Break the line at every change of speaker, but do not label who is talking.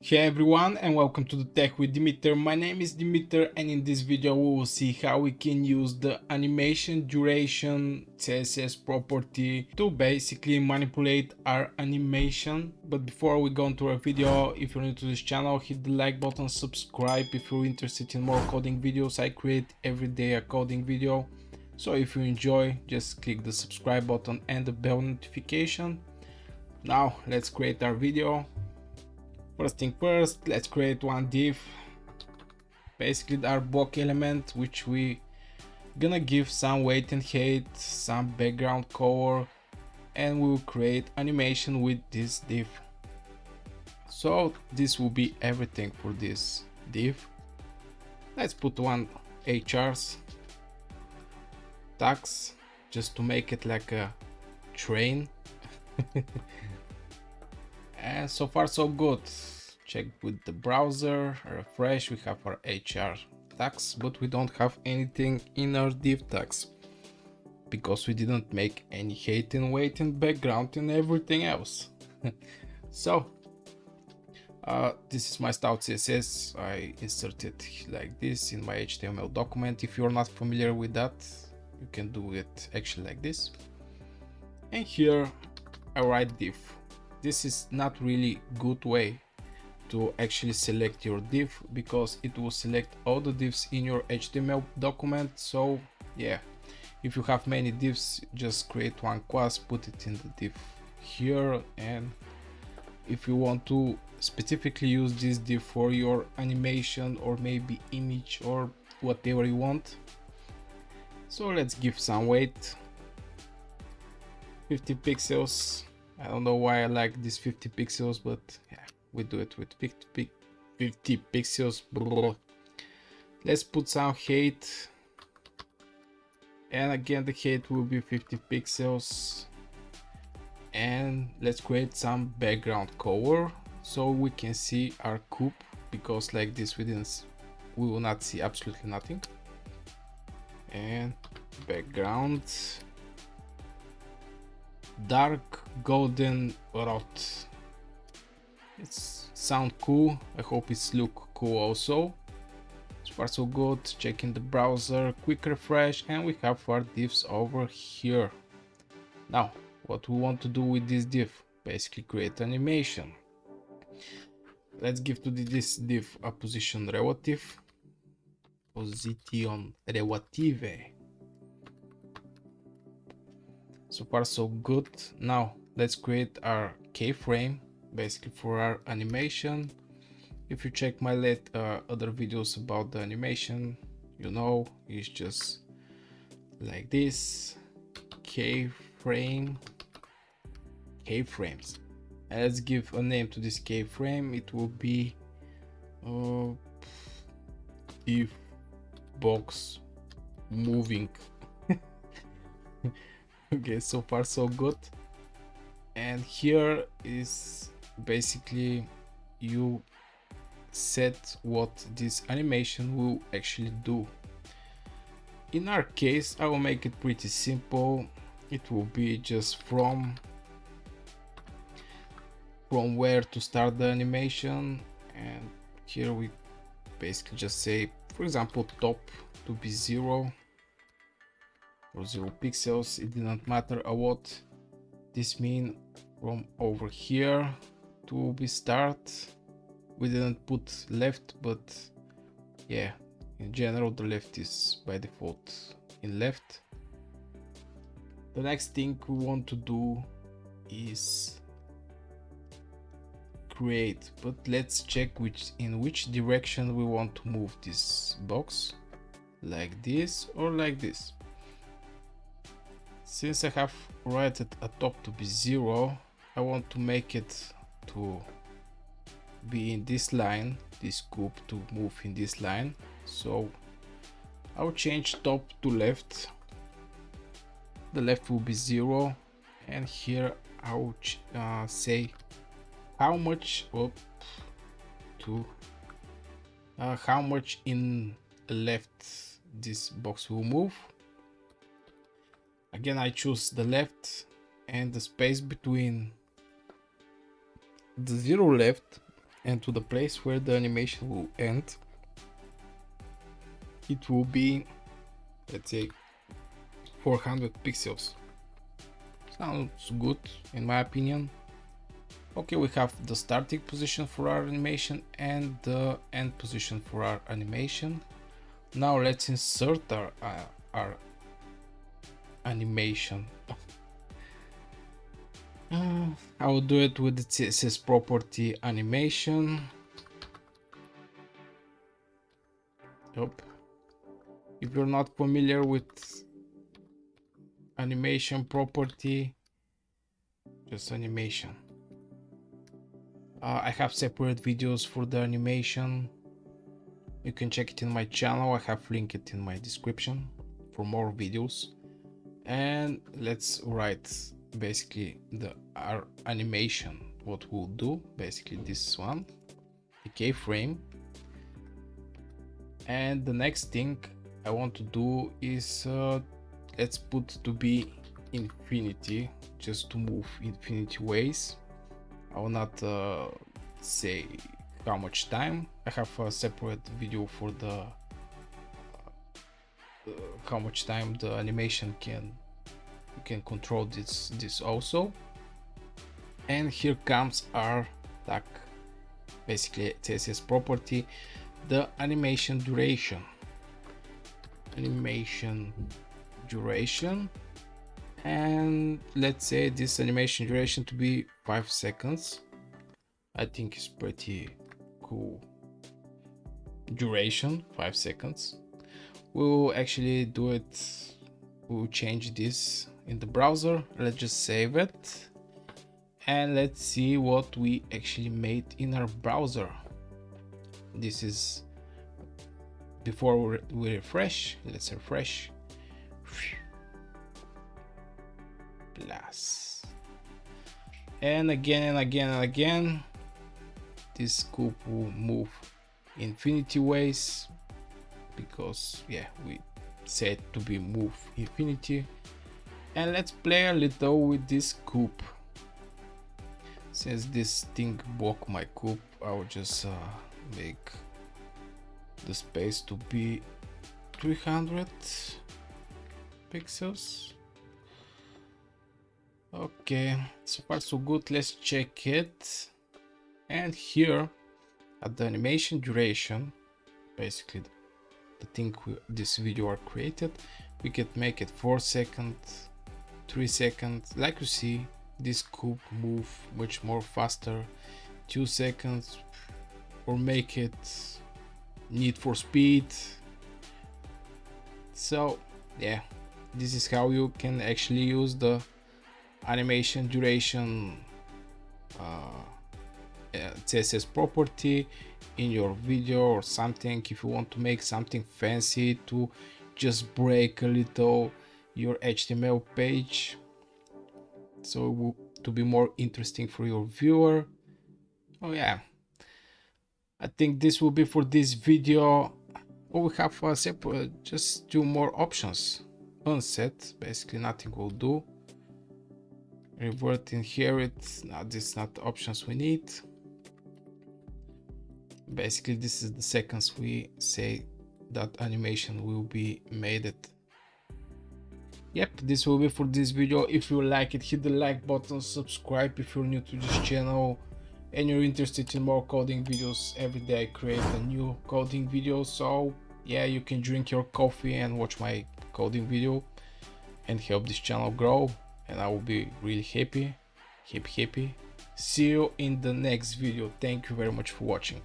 Hey everyone, and welcome to the Tech with Dimiter. My name is Dimiter, and in this video we will see how we can use the animation duration CSS property to basically manipulate our animation. But before we go into our video, if you're new to this channel, hit the like button, subscribe if you're interested in more coding videos. I create every day a coding video, so if you enjoy, just click the subscribe button and the bell notification. Now let's create our video. First thing first, let's create one div, basically our block element, which we gonna give some weight and height, some background color, and we will create animation with this div. So this will be everything for this div. Let's put one HRs tags just to make it like a train. And so far so good. Check with the browser, refresh, we have our HR tags, but we don't have anything in our div tags because we didn't make any height and weight and background and everything else. So this is my style CSS. I inserted like this in my HTML document. If you're not familiar with that, you can do it actually like this. And here I write div. This is not really good way to actually select your div because it will select all the divs in your HTML document. So yeah, if you have many divs, just create one class, put it in the div here, and if you want to specifically use this div for your animation or maybe image or whatever you want. So let's give some weight, 50 pixels. I don't know why I like this 50 pixels, but yeah, we do it with 50 pixels. Let's put some height, and again the height will be 50 pixels. And let's create some background color so we can see our cube, because like this we will not see absolutely nothing. And background dark golden rot. It's sound cool. I hope it's look cool also. So far so good. Checking the browser, quick refresh, and we have our divs over here. Now what we want to do with this div, basically create animation. Let's give to this div a position relative. So far so good. Now let's create our keyframe basically for our animation. If you check my other videos about the animation, you know it's just like this, keyframes. And let's give a name to this keyframe. It will be if box moving. Okay, so far so good. And here is basically you set what this animation will actually do. In our case, I will make it pretty simple. It will be just from where to start the animation, and here we basically just say, for example, top to be 0 or 0 pixels. It didn't matter a lot. This means from over here to be start. We didn't put left, but yeah, in general the left is by default in left. The next thing we want to do is create, but let's check in which direction we want to move this box, like this or like this. Since I have rated a top to be 0, I want to make it to be in this line, this cube to move in this line. So I'll change top to left. The left will be 0, and here I'll say how much how much in left this box will move. Again, I choose the left, and the space between the 0 left and to the place where the animation will end, it will be, let's say, 400 pixels. Sounds good in my opinion. Okay, we have the starting position for our animation and the end position for our animation. Now let's insert our animation. I will do it with the CSS property animation. Yep. If you're not familiar with animation property, just animation. I have separate videos for the animation. You can check it in my channel. I have linked it in my description for more videos. And let's write basically our animation. What we'll do, basically this one, the keyframe. And the next thing I want to do is let's put to be infinity, just to move infinity ways. I will not say how much time. I have a separate video for the how much time the animation can control this also. And here comes our tag, basically CSS property, the animation duration. And let's say this animation duration to be 5 seconds. I think it's pretty cool duration, 5 seconds. We'll actually do it, we'll change this in the browser. Let's just save it and let's see what we actually made in our browser. This is before we refresh. Let's refresh. Plus. And again, this scoop will move infinity ways because yeah, we said to be move infinity. And let's play a little with this scoop. Since this thing blocked my scoop, I will just make the space to be 300 pixels. Okay, so far so good. Let's check it. And here at the animation duration, basically the thing this video are created, we can make it 4 seconds, 3 seconds. Like you see, this could move much more faster, 2 seconds, or make it Need for Speed. So yeah, this is how you can actually use the animation duration CSS property in your video or something. If you want to make something fancy to just break a little your HTML page, so to be more interesting for your viewer. Oh yeah, I think this will be for this video. Oh, we have a separate, just 2 more options. Unset, basically nothing will do. Revert, inherit, now this is not the options we need. Basically this is the seconds we say that animation will be made it. Yep, this will be for this video. If you like it, hit the like button, subscribe if you're new to this channel and you're interested in more coding videos. Every day I create a new coding video, so yeah, you can drink your coffee and watch my coding video and help this channel grow, and I will be really happy. See you in the next video. Thank you very much for watching.